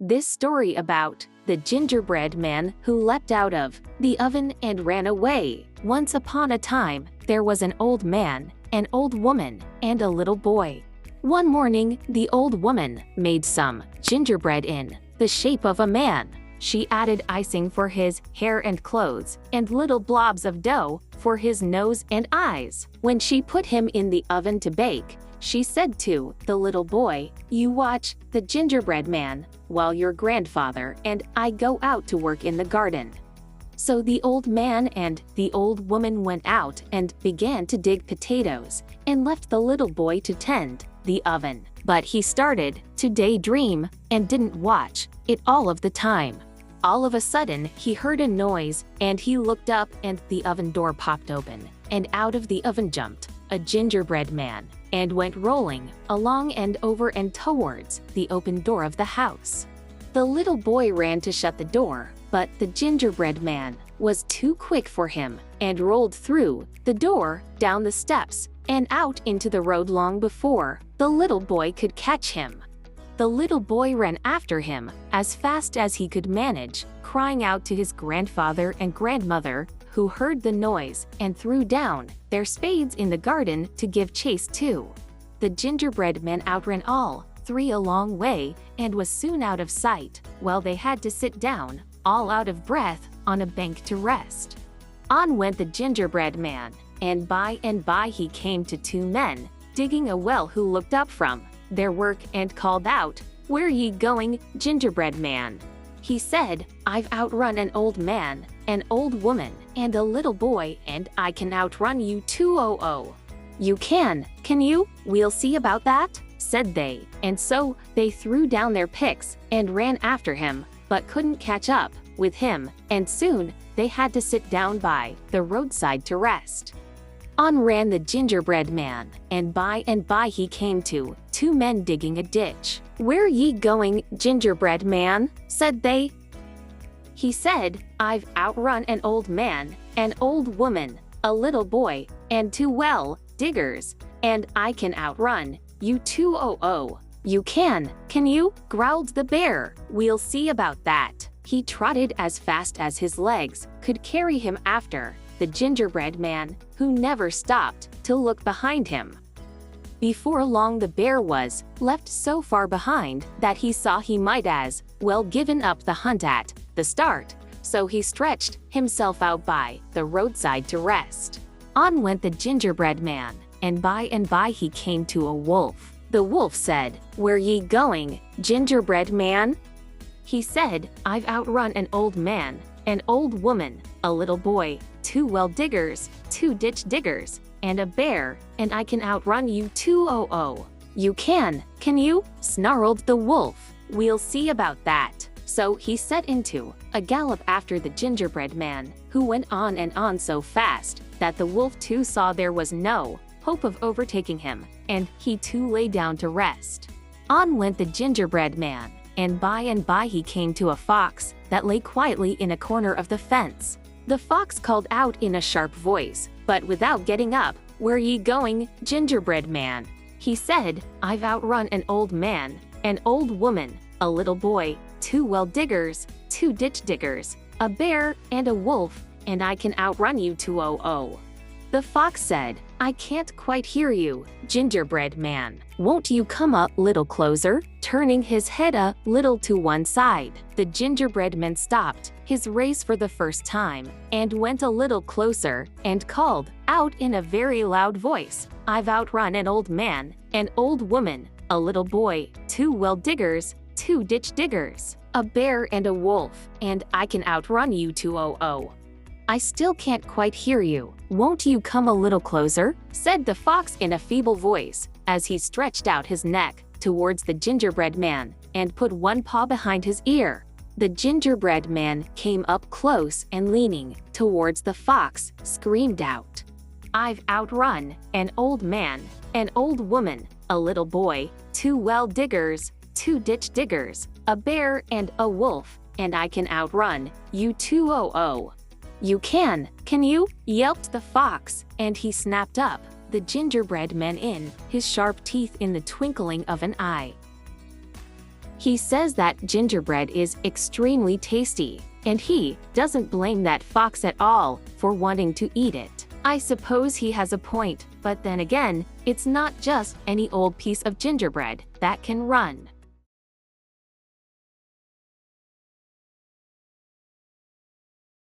This story about the gingerbread man who leapt out of the oven and ran away. Once upon a time, there was an old man, an old woman, and a little boy. One morning, the old woman made some gingerbread in the shape of a man. She added icing for his hair and clothes, and little blobs of dough for his nose and eyes. When she put him in the oven to bake, she said to the little boy, "You watch the gingerbread man while your grandfather and I go out to work in the garden." So the old man and the old woman went out and began to dig potatoes and left the little boy to tend the oven. But he started to daydream and didn't watch it all of the time. All of a sudden, he heard a noise and he looked up and the oven door popped open, and out of the oven jumped a gingerbread man and went rolling along and over and towards the open door of the house. The little boy ran to shut the door, but the gingerbread man was too quick for him and rolled through the door, down the steps, and out into the road long before the little boy could catch him. The little boy ran after him as fast as he could manage, crying out to his grandfather and grandmother, who heard the noise and threw down their spades in the garden to give chase too. The gingerbread man outran all three a long way and was soon out of sight, while they had to sit down, all out of breath, on a bank to rest. On went the gingerbread man, and by he came to two men digging a well, who looked up from their work and called out, "Where ye going, gingerbread man?" He said, "I've outrun an old man, an old woman, and a little boy, and I can outrun you too." "Oh, you can you? We'll see about that," said they, and so they threw down their picks and ran after him, but couldn't catch up with him, and soon they had to sit down by the roadside to rest. On ran the gingerbread man, and by he came to two men digging a ditch. "Where ye going, gingerbread man?" said they. He said, "I've outrun an old man, an old woman, a little boy, and two well diggers, and I can outrun you too." "Oh, you can you?" growled the bear. "We'll see about that." He trotted as fast as his legs could carry him after the gingerbread man, who never stopped to look behind him. Before long, the bear was left so far behind that he saw he might as well given up the hunt at the start, so he stretched himself out by the roadside to rest. On went the gingerbread man, and by he came to a wolf. The wolf said, "Where ye going, gingerbread man?" He said, "I've outrun an old man, an old woman, a little boy, two well diggers, two ditch diggers, and a bear, and I can outrun you too." "Oh, you can you?" snarled the wolf. "We'll see about that." So he set into a gallop after the gingerbread man, who went on and on so fast that the wolf too saw there was no hope of overtaking him, and he too lay down to rest. On went the gingerbread man, and by he came to a fox that lay quietly in a corner of the fence. The fox called out in a sharp voice, but without getting up, "Where ye going, gingerbread man?" He said, "I've outrun an old man, an old woman, a little boy, two well diggers, two ditch diggers, a bear, and a wolf, and I can outrun you too." "Oh." The fox said, "I can't quite hear you, gingerbread man. Won't you come a little closer?" turning his head a little to one side. The gingerbread man stopped his race for the first time and went a little closer and called out in a very loud voice, "I've outrun an old man, an old woman, a little boy, two well diggers, two ditch diggers, a bear, and a wolf, and I can outrun you too." "Oh. I still can't quite hear you. Won't you come a little closer?" said the fox in a feeble voice, as he stretched out his neck towards the gingerbread man and put one paw behind his ear. The gingerbread man came up close and, leaning towards the fox, screamed out, "I've outrun an old man, an old woman, a little boy, two well diggers, two ditch diggers, a bear, and a wolf, and I can outrun you too." "Oh. You can you?" yelped the fox, and he snapped up the gingerbread man in his sharp teeth in the twinkling of an eye. He says that gingerbread is extremely tasty, and he doesn't blame that fox at all for wanting to eat it. I suppose he has a point, but then again, it's not just any old piece of gingerbread that can run.